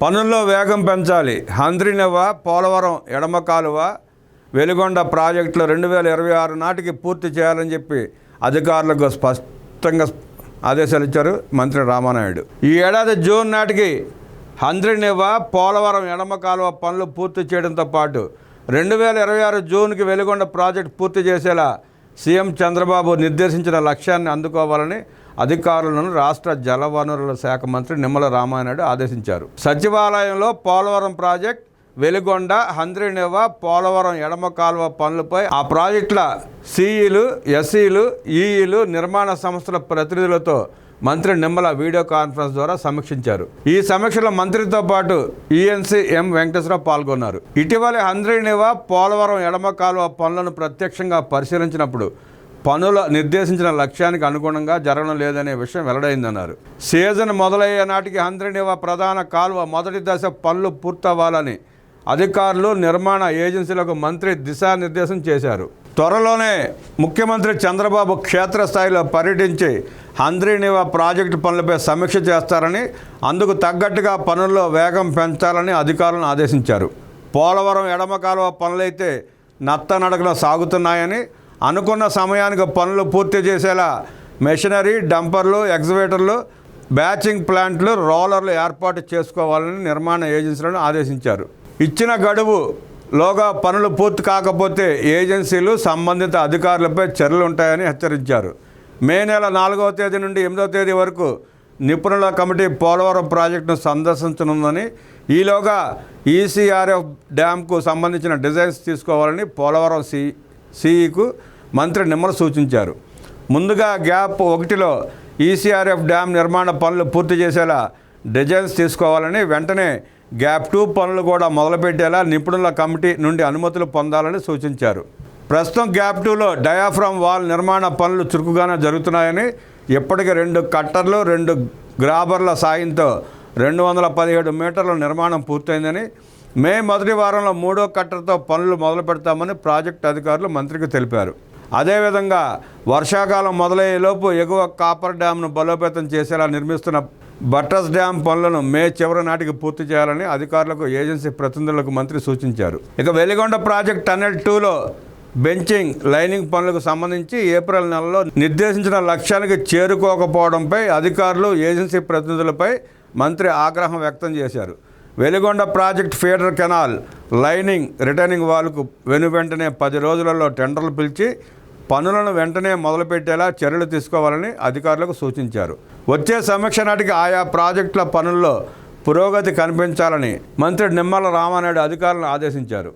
పనుల్లో వేగం పెంచాలి. హంద్రీనివా, పోలవరం ఎడమ కాలువ, వెలిగొండ ప్రాజెక్టులు 2026 నాటికి పూర్తి చేయాలని చెప్పి అధికారులకు స్పష్టంగా ఆదేశాలు ఇచ్చారు మంత్రి రామానాయుడు. ఈ ఏడాది జూన్ నాటికి హంద్రీనివా, పోలవరం ఎడమ కాలువ పనులు పూర్తి చేయడంతో పాటు 2026 జూన్కి వెలిగొండ ప్రాజెక్టు పూర్తి చేసేలా సీఎం చంద్రబాబు నిర్దేశించిన లక్ష్యాన్ని అందుకోవాలని అధికారులను రాష్ట్ర జలవనరుల శాఖ మంత్రి నిమ్మల రామానాయుడు ఆదేశించారు. సచివాలయంలో పోలవరం ప్రాజెక్ట్, వెలిగొండ, హంద్రీనివా, పోలవరం ఎడమ కాలువ పనులపై ఆ ప్రాజెక్టుల సిఈలు, ఎస్ఈలు, ఈఈలు, నిర్మాణ సంస్థల ప్రతినిధులతో మంత్రి నిమ్మల వీడియో కాన్ఫరెన్స్ ద్వారా సమీక్షించారు. ఈ సమీక్షలో మంత్రితో పాటు ఈఎన్సీ ఎం వెంకటేశ్వరరావు పాల్గొన్నారు. ఇటీవల హంద్రీనివా, పోలవరం ఎడమ కాలువ పనులను ప్రత్యక్షంగా పరిశీలించినప్పుడు పనుల నిర్దేశించిన లక్ష్యానికి అనుగుణంగా జరగడం లేదనే విషయం వెల్లడైందన్నారు. సీజన్ మొదలయ్యే నాటికి హంద్రీనివా ప్రధాన కాలువ మొదటి దశ పనులు పూర్తవ్వాలని అధికారులు, నిర్మాణ ఏజెన్సీలకు మంత్రి దిశానిర్దేశం చేశారు. త్వరలోనే ముఖ్యమంత్రి చంద్రబాబు క్షేత్రస్థాయిలో పర్యటించి హంద్రీనివా ప్రాజెక్టు పనులపై సమీక్ష చేస్తారని, అందుకు తగ్గట్టుగా పనుల్లో వేగం పెంచాలని అధికారులను ఆదేశించారు. పోలవరం ఎడమ కాలువ పనులైతే నత్తనడకన సాగుతున్నాయని, అనుకున్న సమయానికి పనులు పూర్తి చేసేలా మెషినరీ, డంపర్లు, ఎగ్జివేటర్లు, బ్యాచింగ్ ప్లాంట్లు, రోలర్లు ఏర్పాటు చేసుకోవాలని నిర్మాణ ఏజెన్సీలను ఆదేశించారు. ఇచ్చిన గడువులోగా పనులు పూర్తి కాకపోతే ఏజెన్సీలు, సంబంధిత అధికారులపై చర్యలు ఉంటాయని హెచ్చరించారు. మే నెల 4వ తేదీ నుండి 8వ తేదీ వరకు నిపుణుల కమిటీ పోలవరం ప్రాజెక్టును సందర్శించనుందని, ఈలోగా ఈసీఆర్ఎఫ్ డ్యాంకు సంబంధించిన డిజైన్స్ తీసుకోవాలని పోలవరం సిఈకు మంత్రి నిమ్మల సూచించారు. ముందుగా గ్యాప్ 1లో ఈసీఆర్ఎఫ్ డ్యామ్ నిర్మాణ పనులు పూర్తి చేసేలా డిజైన్స్ తీసుకోవాలని, వెంటనే గ్యాప్ 2 పనులు కూడా మొదలుపెట్టేలా నిపుణుల కమిటీ నుండి అనుమతులు పొందాలని సూచించారు. ప్రస్తుతం గ్యాప్ 2లో డయాఫ్రామ్ వాల్ నిర్మాణ పనులు చురుకుగానే జరుగుతున్నాయని, ఇప్పటికే 2 కట్టర్లు, 2 గ్రాబర్ల సాయంతో 217 మీటర్ల నిర్మాణం పూర్తయిందని, మే మొదటి వారంలో 3వ కట్టర్తో పనులు మొదలు పెడతామని ప్రాజెక్టు అధికారులు మంత్రికి తెలిపారు. అదేవిధంగా వర్షాకాలం మొదలయ్యేలోపు ఎగువ కాపర్ డ్యాంను బలోపేతం చేసేలా నిర్మిస్తున్న బట్టర్స్ డ్యామ్ పనులను మే చివరి నాటికి పూర్తి చేయాలని అధికారులకు, ఏజెన్సీ ప్రతినిధులకు మంత్రి సూచించారు. ఇక వెలిగొండ ప్రాజెక్ట్ టన్నెల్ 2లో బెంచింగ్, లైనింగ్ పనులకు సంబంధించి ఏప్రిల్ నెలలో నిర్దేశించిన లక్ష్యానికి చేరుకోకపోవడంపై అధికారులు, ఏజెన్సీ ప్రతినిధులపై మంత్రి ఆగ్రహం వ్యక్తం చేశారు. Veligonda project feeder canal, lining, returning వాల్కు వెనువెంటనే 10 రోజులలో టెండర్లు పిలిచి పనులను వెంటనే మొదలుపెట్టేలా చర్యలు తీసుకోవాలని అధికారులకు సూచించారు. వచ్చే సమీక్ష నాటికి ఆయా ప్రాజెక్టుల పనుల్లో పురోగతి కనిపించాలని మంత్రి నిమ్మల రామానాయుడు అధికారులను ఆదేశించారు.